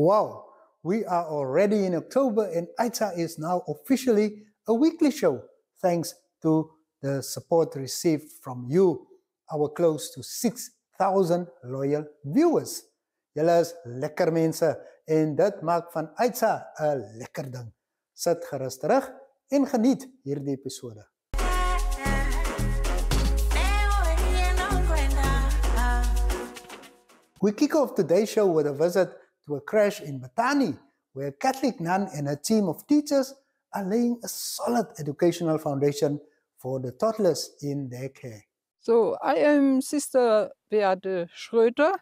Wow, we are already in October and Aita is now officially a weekly show thanks to the support received from you, our close to 6,000 loyal viewers. Julle is lekker mense en dit maak van Aita 'n lekker ding. Sit gerus terug en geniet hierdie episode. We kick off today's show with a visit to a crash in Bethany, where a Catholic nun and a team of teachers are laying a solid educational foundation for the toddlers in their care. So I am Sister Beate Schröter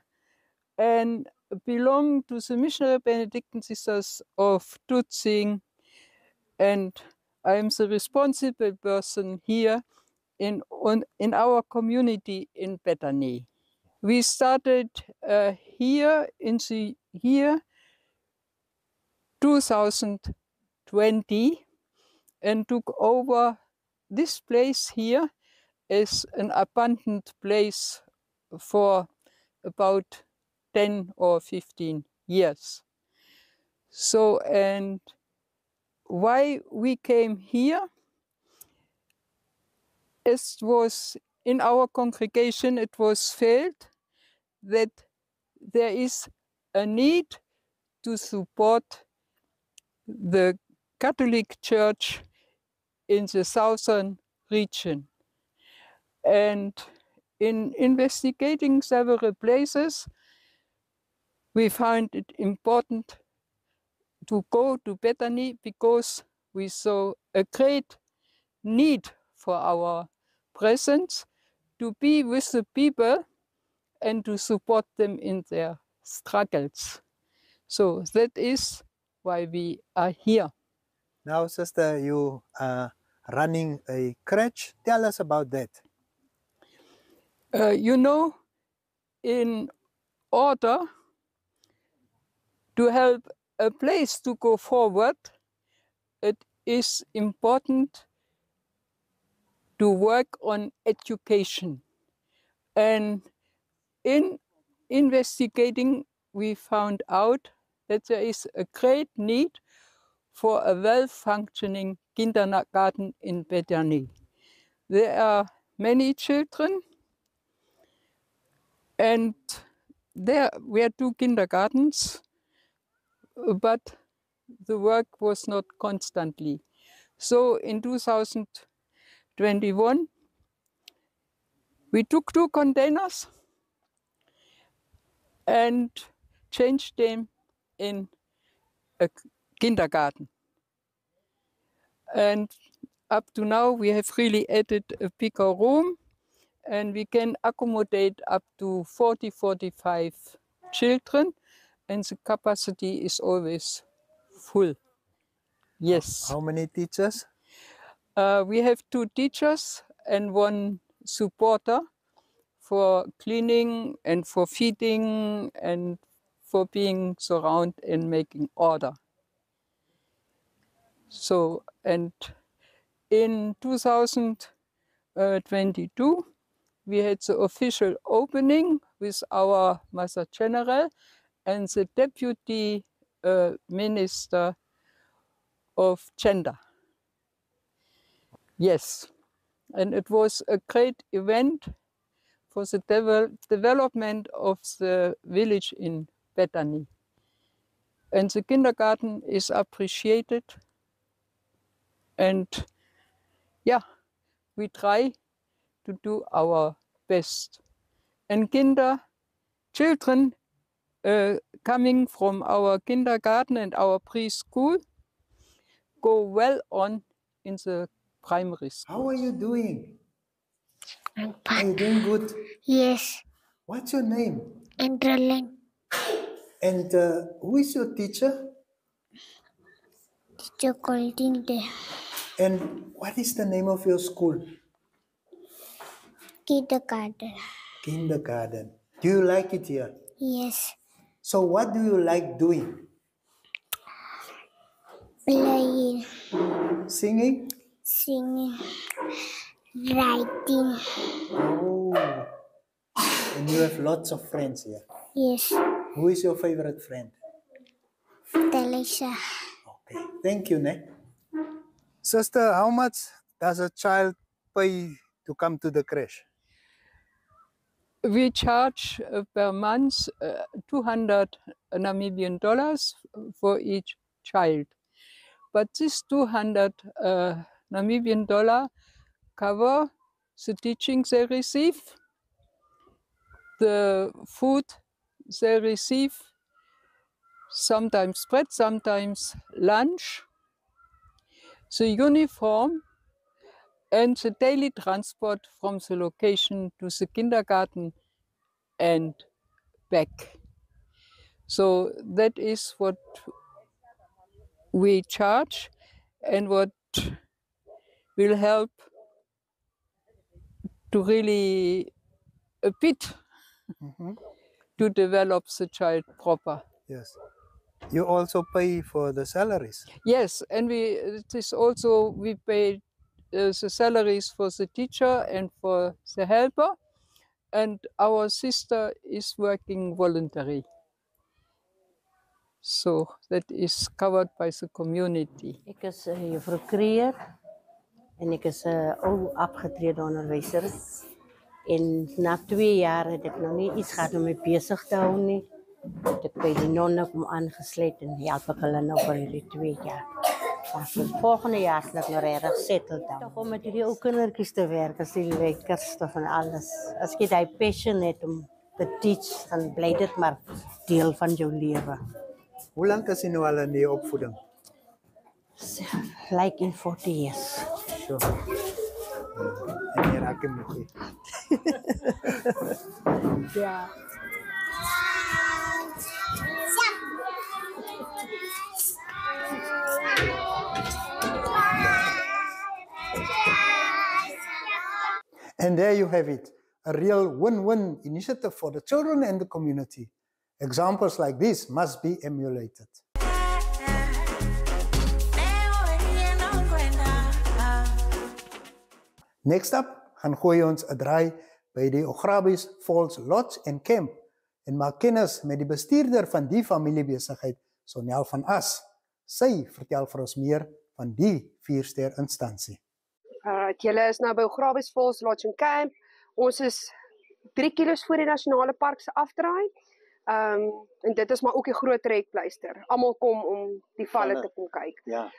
and belong to the Missionary Benedictine Sisters of Tutzing, and I am the responsible person here in our community in Bethany. We started here in the year 2020 and took over this place here as an abandoned place for about 10 or 15 years. So, and why we came here, it was in our congregation, it was felt that there is a need to support the Catholic Church in the southern region. And in investigating several places, we found it important to go to Bethany because we saw a great need for our presence to be with the people and to support them in their struggles. So that is why we are here. Now, Sister, you are running a crèche. Tell us about that. You know, in order to help a place to go forward, it is important to work on education. And in investigating, we found out that there is a great need for a well-functioning kindergarten in Bethany. There are many children, and there were 2 kindergartens, but the work was not constantly. So in 2021, we took 2 containers and changed them in a kindergarten. And up to now, we have really added a bigger room, and we can accommodate up to 40-45 children, and the capacity is always full. Yes. How many teachers? We have 2 teachers and 1 supporter for cleaning and for feeding and for being surround and making order. So, and in 2022, we had the official opening with our Mother General and the Deputy Minister of Gender. Yes, and it was a great event for the development of the village in Bethany. And the kindergarten is appreciated. And yeah, we try to do our best. And children coming from our kindergarten and our preschool go well on in the primary school. How are you doing? I'm Are you fine. doing good? Yes, What's your name? Endraling. And who is your teacher? Teacher Golding there. And what is the name of your school? Kindergarten. Kindergarten. Do you like it here? Yes, So what do you like doing? playing, Singing? singing, writing. Oh. And you have lots of friends here. Yes, Who is your favorite friend? Delisa. Okay, thank you, ne. Sister, how much does a child pay to come to the creche? We charge per month 200 Namibian dollars for each child. But this 200 Namibian dollar cover the teachings they receive, the food they receive, sometimes bread, sometimes lunch, the uniform, and the daily transport from the location to the kindergarten and back. So that is what we charge and what will help to really a bit to develop the child proper. Yes. You also pay for the salaries. Yes, and it is also we pay the salaries for the teacher and for the helper, and our sister is working voluntary. So that is covered by the community. Ik is juffrouw Creer en ik is ou afgetreden onderwijzer. En na 2 jaar heb ik nog niet iets gehad om me bezig te houden. Nie. Dat ik bij die nonnen kom aangesluit en help ik hulle nou vir die 2 jaar. Maar vir volgende jaar sal ek nou regtig settle down. Toch om met die ou kindertjies te werk, as die lekkers van alles. As jy daai passion het om te teach, dan bly dit maar deel van jou lewe. Hoe lang is jy nou al in die opvoeding? Like in 40 years. Sure. En hier raak ek met jy. Ja. And there you have it, a real win-win initiative for the children and the community. Examples like this must be emulated. Next up, gaan gooi ons 'n draai by die Ograbies Falls Lodge and Camp en maak kennis met die bestuurder van die familiebesigheid, Sonel van As. Sy vertel vir ons meer van die 4-ster instansie. Julle is nou by Ograbies Falls Lodge and Camp. Ons is 3 kilos voor die nasionale park se afdraai. En dit is maar ook 'n groot trekpleister. Almal kom om die valle te kom kyk. Ja.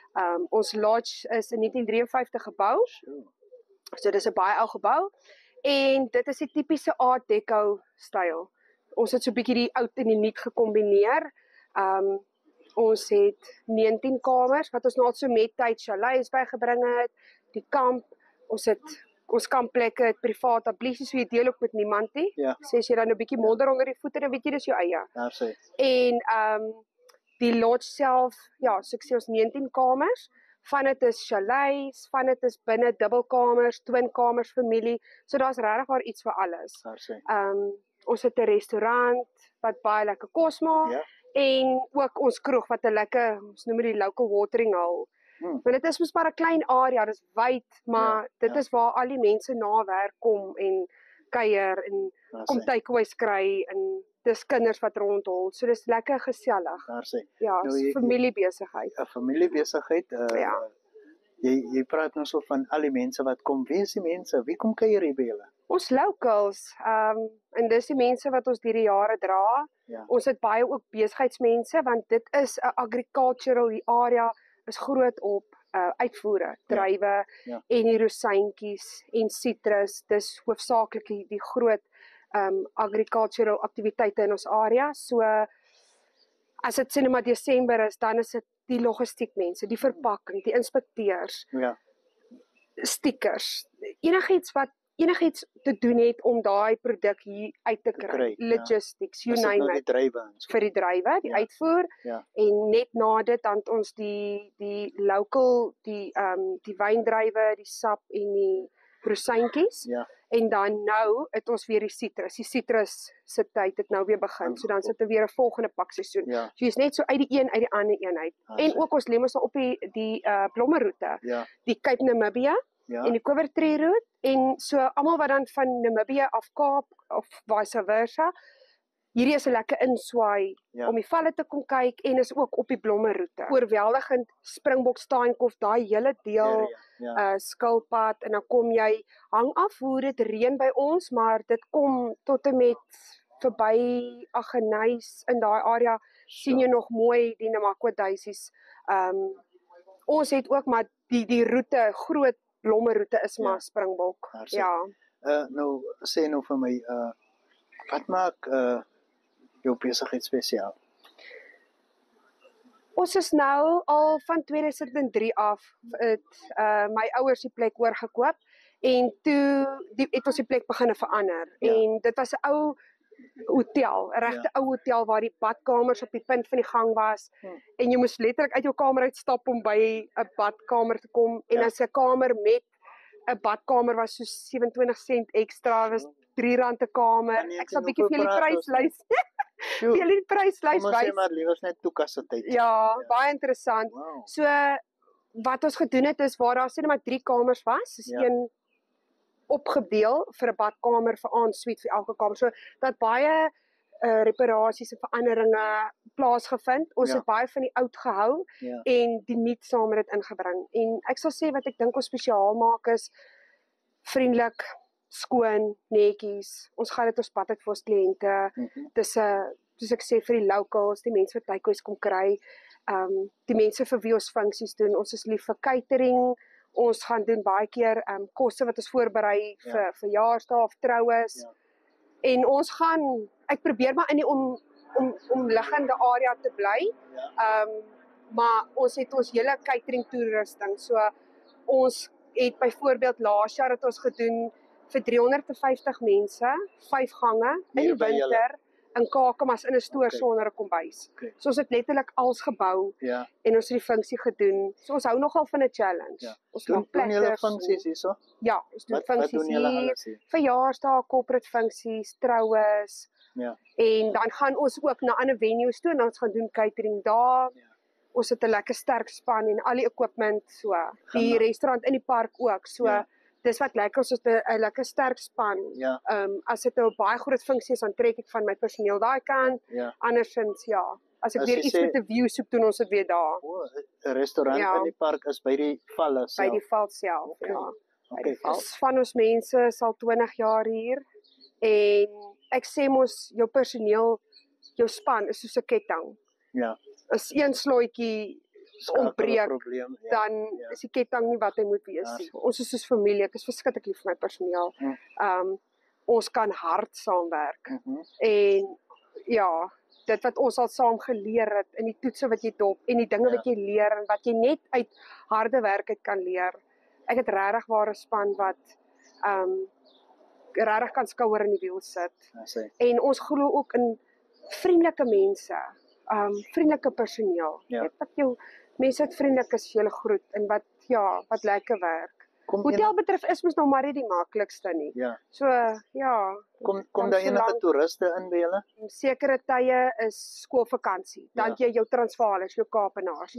Ons lodge is in 1953 gebou. So dis 'n baie ou gebou en dit is die tipiese Art Deco styl. Ons het so 'n bietjie die oud en die nuut gekombineer. Ons het 19 kamers wat ons nou al so met tyd chalets bygebring het. Die kamp, ons kampplekke het privaat abliesies, so jy deel ook met niemand nie. Ja. Sê as jy dan 'n bietjie modder onder die voete, dan weet jy dis jou eie. Daar sê. En die lodge self, ja, so ek sê ons 19 kamers. Van dit is chalets, van dit is binne dubbelkamers, twinkamers familie. So daar's regtig waar iets vir alles. Daar sê. Ons het 'n restaurant wat baie lekker kos maak. Ja. En ook ons kroeg wat 'n lekker, ons noem dit die local watering hole. Want dit is mos maar 'n klein area, dis wyd, maar dit is waar al die mense na werk kom en kuier en kom takeaways kry en dis kinders wat rondhol. So dis lekker gesellig. Daar sê. Ja, Nou, jy- familiebesigheid. 'n familiebesigheid. Ja. Jy praat nou so van al die mense wat kom. Wie is die mense? Wie kom kuier hier by julle? Ons locals, en dis die mense wat ons deur die jare dra. Ja. Ons het baie ook besigheidsmense want dit is 'n agricultural, die area is groot op uitvoere, druiwe Ja. en die rosientjies en sitrus. Dis hoofsaaklik die groot agricultural aktiwiteite in ons area. So as dit sê net maar Desember is, dan is dit die logistiek mense, die verpakking, die inspekteurs, Ja. stickers, enigiets te doen het om daai produk hier uit te kry. ja. Logistics, you Is dit name nou die it. drywe en so? Vir die druiwe, die Ja. uitvoer. Ja. En net na dit dan het ons die local, die wyndruiwe, die sap en die rosientjies. Ja. En dan nou het ons weer die sitrus. Die sitrus se tyd het nou weer begin. So dan sit er weer 'n volgende pakseisoen. Ja. So jy's net so uit die een uit die ander een uit. En ook ons lê mos nou op die blommeroete. Ja. Die Cape Namibia Ja. en die Kowertree route en so almal wat dan van Namibië af Kaap of vice versa. hierdie is 'n lekker inswaai om die valle te kom kyk en is ook op die blommeroete. Oorweldigend Springbok Steenkof, daai hele deel skilpad en dan kom jy hang af hoe dit reën by ons, maar dit kom tot en met verby Aggeneys in daai area sien jy nog mooi die Namakwa daisies. Ons het ook maar die roete, groot blommeroete is maar Springbok. Ja. Nou sê nou vir my, wat maak jou besigheid spesiaal? Ons is nou al van 2003 af my ouers die plek oorgekoop en toe het ons die plek begin verander. En dit was 'n ou hotel, 'n regte ou hotel waar die badkamers op die punt van die gang was en jy moes letterlik uit jou kamer uitstap om by 'n badkamer te kom en as 'n kamer met 'n badkamer was so 27 sent ekstra, was R3 'n kamer. Ek sal bietjie vir julle pryslys. Vir julle die pryslys wys. Kom ons sê maar liewers net toekasse tyd. Ja, baie interessant. Wow. So wat ons gedoen het is waar daar sê net maar 3 kamers was, is een opgedeel vir 'n badkamer vir ensuite vir elke kamer. So dat baie reparasies en veranderinge plaasgevind. Ons het baie van die oud gehou en die nuut saam met dit ingebring. En ek sal sê wat ek dink ons spesiaal maak is vriendelik, skoon, netjies. Ons gaan dit ons pad uit vir ons kliënte. Dis soos ek sê vir die locals, die mense wat takeaways kom kry, die mense vir wie ons funksies doen. Ons is lief vir catering. Ons gaan doen baie keer kosse wat ons voorberei vir verjaarsdae of troues. En ons gaan, ek probeer maar in die omliggende area te bly. Maar ons het ons hele catering toerusting. So ons het byvoorbeeld laas jaar het ons gedoen vir 350 mense, 5 gange in die winter in Kakamas in 'n stoor sonder 'n kombuis. So ons het letterlik alles gebou en ons het die funksie gedoen. So ons hou nogal van 'n challenge. Ons doen julle funksies hierso? Ja, ons doen funksies wat doen julle alles hier? Verjaarsdae, corporate funksies, troues. En dan gaan ons ook na ander venues toe en ons gaan doen catering daar. Ons het 'n lekker sterk span en al die equipment so. Die restaurant in die park ook. So dis wat lekker, ons het 'n lekker sterk span. As dit 'n baie groot funksie is, dan trek ek van my personeel daai kant. Andersins as ek weer iets met 'n view soek, doen ons dit weer daar. 'n Restaurant in die park is by die valle self. By die val self, Ons van ons mense is al 20 jaar hier en ek sê mos jou personeel, jou span is soos 'n ketting. As een slotjie ontbreek, dan is die ketting nie wat hy moet wees nie. Ons is soos familie, ek is verskriklik lief vir my personeel. Ons kan hard saamwerk. En dit wat ons al saam geleer het in die toetse wat jy dop en die dinge wat jy leer en wat jy net uit harde werk uit kan leer. Ek het regtig ware span wat regtig kan skouer in die wiel sit. En ons glo ook in vriendelike mense, vriendelike personeel. Wat jou mense wat vriendelik is, julle groet en wat lekker werk. Hotel betref is mos nou maar nie die maklikste nie. So Kom daar enige toeriste in by julle? Sekere tye is skoolvakansie. Dan jy jou Transvaalers, jou Kaapenaars.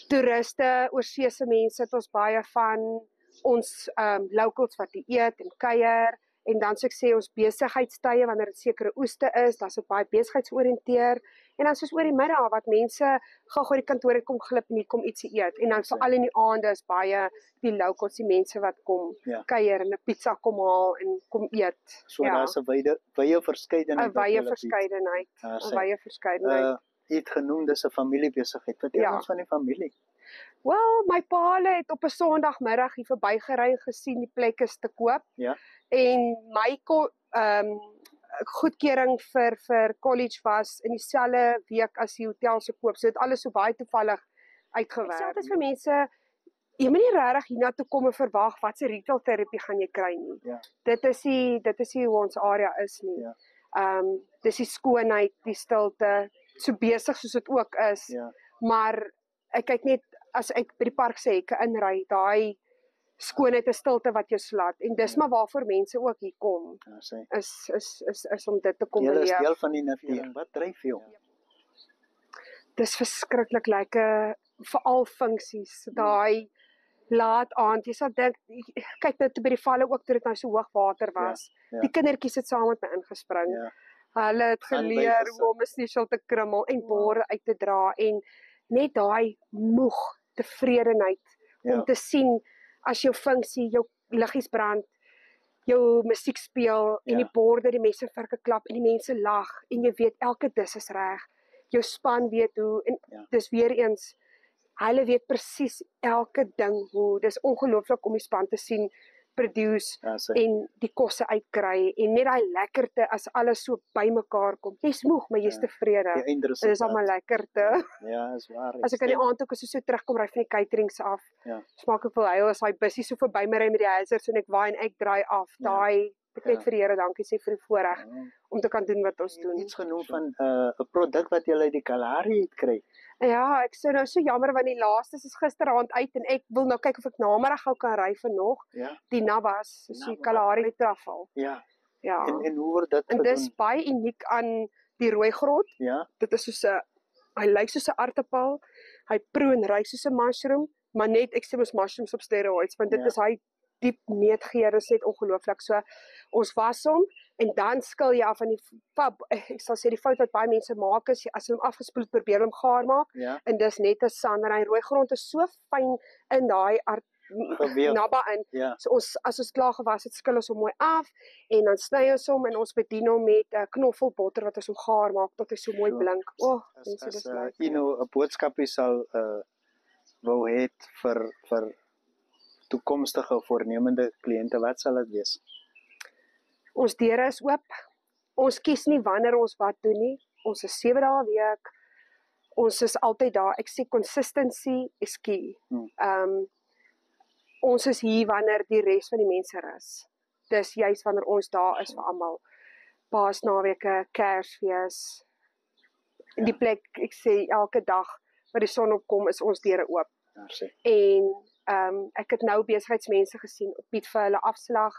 Toeriste, oorseese mense het ons baie van. Ons locals wat eet en kuier. En dan sê ek sê ons besigheidstye wanneer dit sekere oeste is, dan is dit baie besigheidsoriënteer. En dan soos oor die middag wat mense gou die kantoor het kom glip en hier kom ietsie eet. En dan veral in die aande is baie die locals, die mense wat kom kuier en 'n pizza kom haal en kom eet. So daar's 'n wye verskeidenheid. 'n wye verskeidenheid. Jy het genoem dis 'n familiebesigheid. Vertel ons van die familie. Wel, my pa het op 'n Sondagmiddag hier verbygery gesien die plek is te koop. En my goedkeuring vir college was in dieselfde week as die hotel se koop. So dit alles so baie toevallig uitgewerk. Ek sê altyd vir mense, jy moet nie regtig hiernatoe kom en verwag wat se retail terapie gaan jy kry nie. Dit is nie hoe ons area is nie. Dis die skoonheid, die stilte, so besig soos dit ook is. Maar ek kyk net as ek by die parksekke inry, daai skoonheid en stilte wat jou slaat. En dis maar waarvoor mense ook hier kom. Is om dit te kom beleef. Jy is deel van die natuur. Wat dryf jou? Dis verskriklik lekker, veral funksies. Daai laat aand, jy sal dink, kyk nou toe by die valle ook toe dit nou so hoog water was. Die kindertjies het saam met my ingespring. Hulle het geleer Aanwysers. hoe om 'n sniesel te krummel en borde uit te dra en net daai moeg tevredenheid Ja. om te sien as jou funksie, jou liggies brand, jou musiek speel en Ja. die borde, die mense virke klap en die mense lag en jy weet elke dis is reg. Jou span weet hoe en Ja. dis weer eens hulle weet presies elke ding hoe. Dis ongelooflik om die span te sien produce Ja, so. en die kosse uitkry en net daai lekkerte as alles so bymekaar kom. Jy's moeg, maar jy's Ja. tevrede. Die Dit is almal eindresultaat. lekkerte. Ja, is waar. As ek aan die aand ook as ek so terugkom ry van die caterings af, Ja. smaak ek wel hy as daai bussie so verby my ry met die hazards en ek waai en ek draai af. Ja. Daai ek net Ja. vir die Here dankie sê vir die voorreg Ja. om te kan doen wat ons Jy het doen. iets genoem van 'n produk wat jy uit die Kalahari het kry. Ja, ek sou nou so jammer want die laaste is gisteraand uit en ek wil nou kyk of ek namiddag gou kan ry vir nog Ja. die Nabas, soos die Nabas. Kalahari truffle. Ja. Ja. En hoe word dit En dis gedoen? baie uniek aan die rooi grot. Ja. Dit is soos 'n hy lyk soos 'n aartappel. Hy proe en ruik soos 'n mushroom, maar net ek sê mos mushrooms op steroids want dit Ja. is hy diep neutgeur, is net ongelooflik. So ons was hom en dan skil jy af van die ek sal sê die fout wat baie mense maak is as hulle hom afgespoel het, probeer hom gaar maak Ja. en dis net 'n sander. Hy rooi grond is so fyn in daai Geweef. nabba in. Ja. So ons as ons klaar gewas het, skil ons hom mooi af en dan sny ons hom en ons bedien hom met 'n knoffelbotter wat ons hom gaar maak tot hy so mooi So, blink. O, oh, As mense dis jy lekker. nou 'n boodskapie sal wou hê vir toekomstige voornemende kliënte, wat sal dit wees? Ons deure is oop. Ons kies nie wanneer ons wat doen nie. Ons is 7 dae 'n week. Ons is altyd daar. Ek sê consistency is key. Ons is hier wanneer die res van die mense rus. Dis juis wanneer ons daar is vir almal. Paasnaweke, Kersfees. In die plek, ek sê elke dag wat die son opkom is ons deure oop. Daar sê. En ek het nou besigheidsmense gesien, bied vir hulle afslag.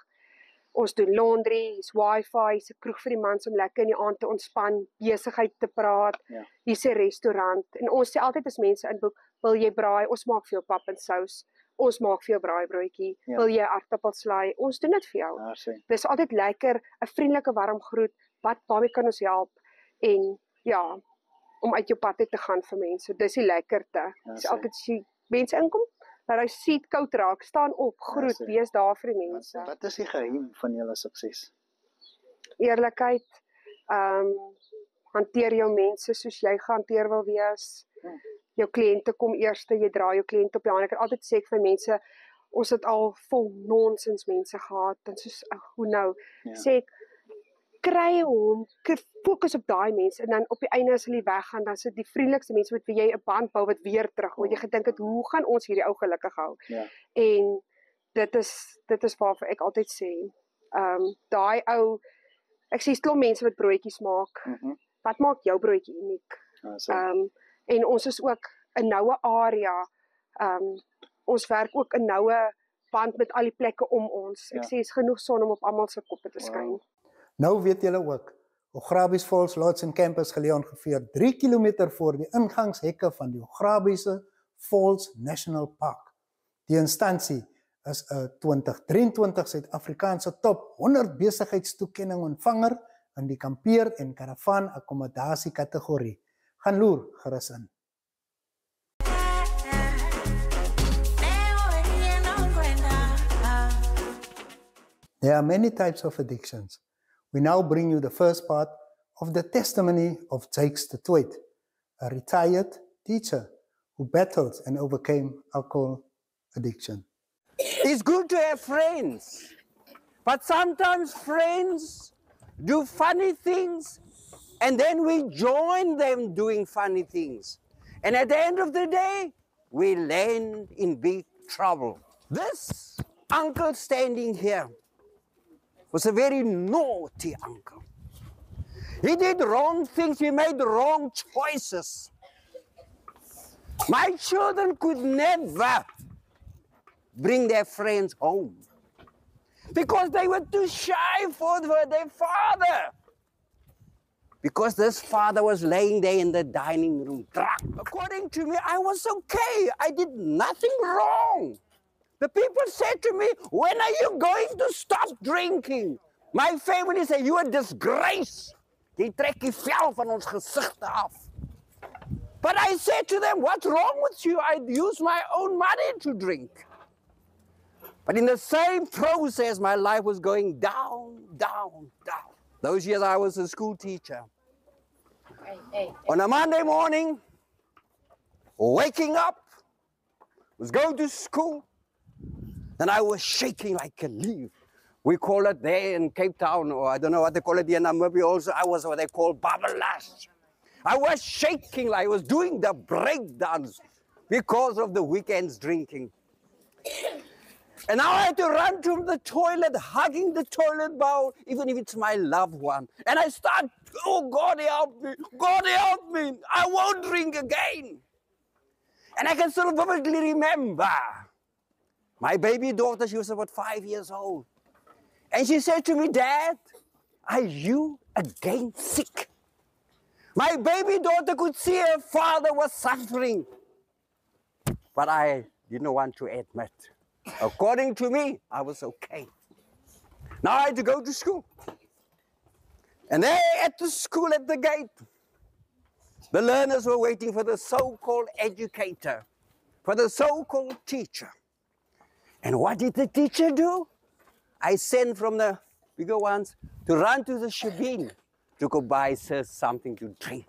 Ons doen laundry, hier's wifi, hier's 'n kroeg vir die mans om lekker in die aand te ontspan, besigheid te praat. Ja. Hier's 'n restaurant en ons sê altyd as mense inboek, wil jy braai? Ons maak vir jou pap en sous. Ons maak vir jou braaibroodjie. Ja. Wil jy aartappelslaai? Ons doen dit vir jou. Daar sê. Dis altyd lekker, 'n vriendelike warm groet. Waarmee kan ons help? En ja, om uit jou pad uit te gaan vir mense. Dis die lekkerte. Dis sê. altyd as jy mense inkom, laat hy seat koud raak, staan op, groet, sê. wees daar vir die mense. Wat is die geheim van julle sukses? Eerlikheid, hanteer jou mense soos jy gehanteer wil wees. Jou kliënte kom eers, jy dra jou kliënt op die hand. Ek het altyd sê ek vir mense, ons het al vol nonsens mense gehad en soos hoe nou Ja. sê ek kry hom, fokus op daai mense en dan op die einde as hulle weggaan, dan sit die vriendelikste mense met wie jy 'n band bou wat weer terug, want jy gedink het hoe gaan ons hierdie ou gelukkig hou? Ja. En dit is waarvoor ek altyd sê, daai ou, ek sê klomp mense wat broodjies maak. Wat maak jou broodjie uniek? Daar sê. En ons is ook 'n noue area. Ons werk ook 'n noue band met al die plekke om ons. Ek Ja. sê is genoeg son om op almal se koppe te skyn. Wow. Nou weet julle ook, Ograbies Falls Lodge and Camp is geleë ongeveer 3 km voor die ingangshekke van die Ograbiese Falls National Park. Die instansie is 'n 2023 Suid-Afrikaanse top 100 besigheidstoekenning ontvanger in die kampeer- en karavan akkommodasie kategorie. Gaan loer gerus in. There are many types of addictions. We now bring you the first part of the testimony of Jakes de Tooit, a retired teacher who battled and overcame alcohol addiction. It's good to have friends, but sometimes friends do funny things and then we join them doing funny things. And at the end of the day, we land in big trouble. This uncle standing here was a very naughty uncle. He did wrong things, he made wrong choices. My children could never bring their friends home because they were too shy for their father. Because this father was laying there in the dining room drunk. According to me, I was okay. I did nothing wrong. The people said to me, when are you going to stop drinking? My family said, you're a disgrace. Jy trek die vel van ons gesigte af. But I said to them, what's wrong with you? I use my own money to drink. But in the same process, my life was going down, down, down. Those years I was a school teacher. On a Monday morning, waking up, was going to school, and I was shaking like a leaf. We call it there in Cape Town, or I don't know what they call it here in Namibia also. I was what they call babalash. I was shaking like I was doing the breakdance because of the weekend's drinking. And now I had to run to the toilet, hugging the toilet bowl, even if it's my loved one. And I start, oh, God help me, God help me, I won't drink again. And I can still vividly remember my baby daughter, she was about 5 years old. And she said to me, Dad, are you again sick? My baby daughter could see her father was suffering. But I didn't want to admit. According to me, I was okay. Now I had to go to school. And there at the school at the gate, the learners were waiting for the so-called educator, for the so-called teacher. And what did the teacher do? I sent from the bigger ones to run to the shebeen to go buy something to drink.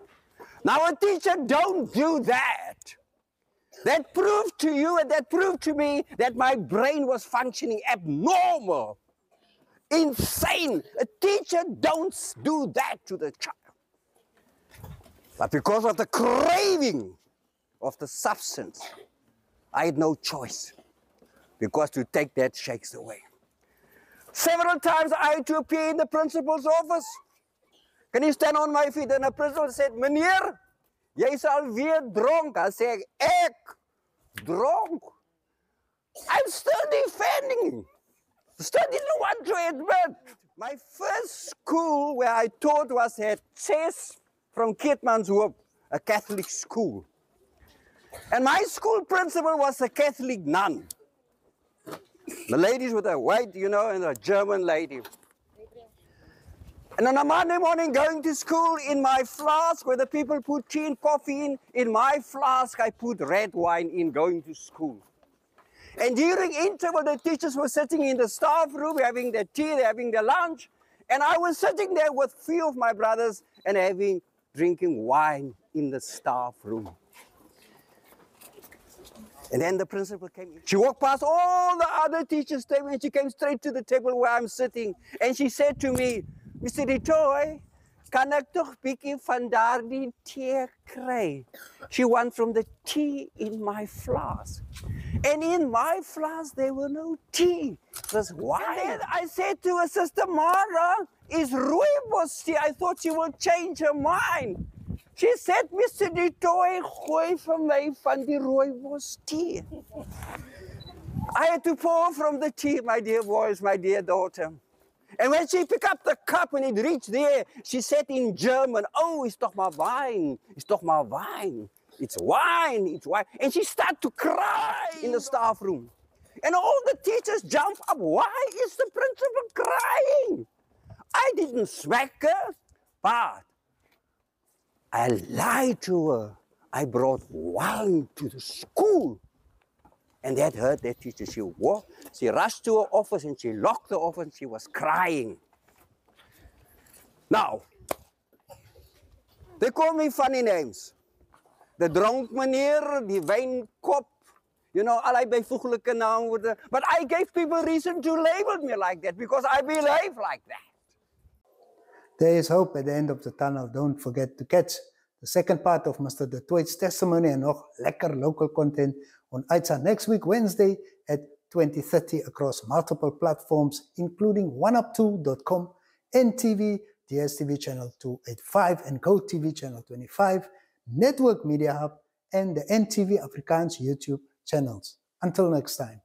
Now a teacher don't do that. That proved to you and that proved to me that my brain was functioning abnormal, insane. A teacher don't do that to the child. But because of the craving of the substance, I had no choice, because to take that shakes away. Several times I had to appear in the principal's office. Can you stand on my feet? And the principal said, Meneer, jy is alweer dronk. I said, ek dronk. I'm still defending him. Still didn't want to admit. My first school where I taught was at Chess from Keetmanshoop, a Catholic school. And my school principal was a Catholic nun. The ladies with a white, you know, and a German lady. And on a Monday morning going to school, in my flask where the people put tea and coffee in my flask I put red wine in going to school. And during interval the teachers were sitting in the staff room having their tea, having their lunch. And I was sitting there with a few of my brothers and drinking wine in the staff room. And then the principal came in. She walked past all the other teachers' table and she came straight to the table where I'm sitting. And she said to me, Mr. De Tooy, kan ek toch bietjie van daardie thee kry? She wants from the tea in my flask. And in my flask there were no tea. It was wine. And I said to her, Sister Mara, is rooibos tea? I thought she would change her mind. She said, Mr. De Tooy, gooi vir my van die rooibos tea. I had to pour from the tea, my dear boys, my dear daughter. And when she picked up the cup and it reached there, she said in German, oh, it's toch maar wine, it's toch maar wine. It's wine, it's wine. And she started to cry in the staff room. And all the teachers jumped up. Why is the principal crying? I didn't smack her, but I lied to her. I brought wine to the school. And that hurt that teacher. She rushed to her office and she locked the office and she was crying. Now, they call me funny names. The dronk meneer, die wijnkop, you know, allerlei bijvoeglijke naamwoorden. But I gave people reason to label me like that because I behave like that. There is hope at the end of the tunnel. Don't forget to catch the second part of Mr. De Tooy's testimony and nog lekker local content on Aitsa next week, Wednesday at 20:30 across multiple platforms, including oneup2.com, NTV, DSTV channel 285 and GoTV channel 25, Network Media Hub, and the NTV Afrikaans YouTube channels. Until next time.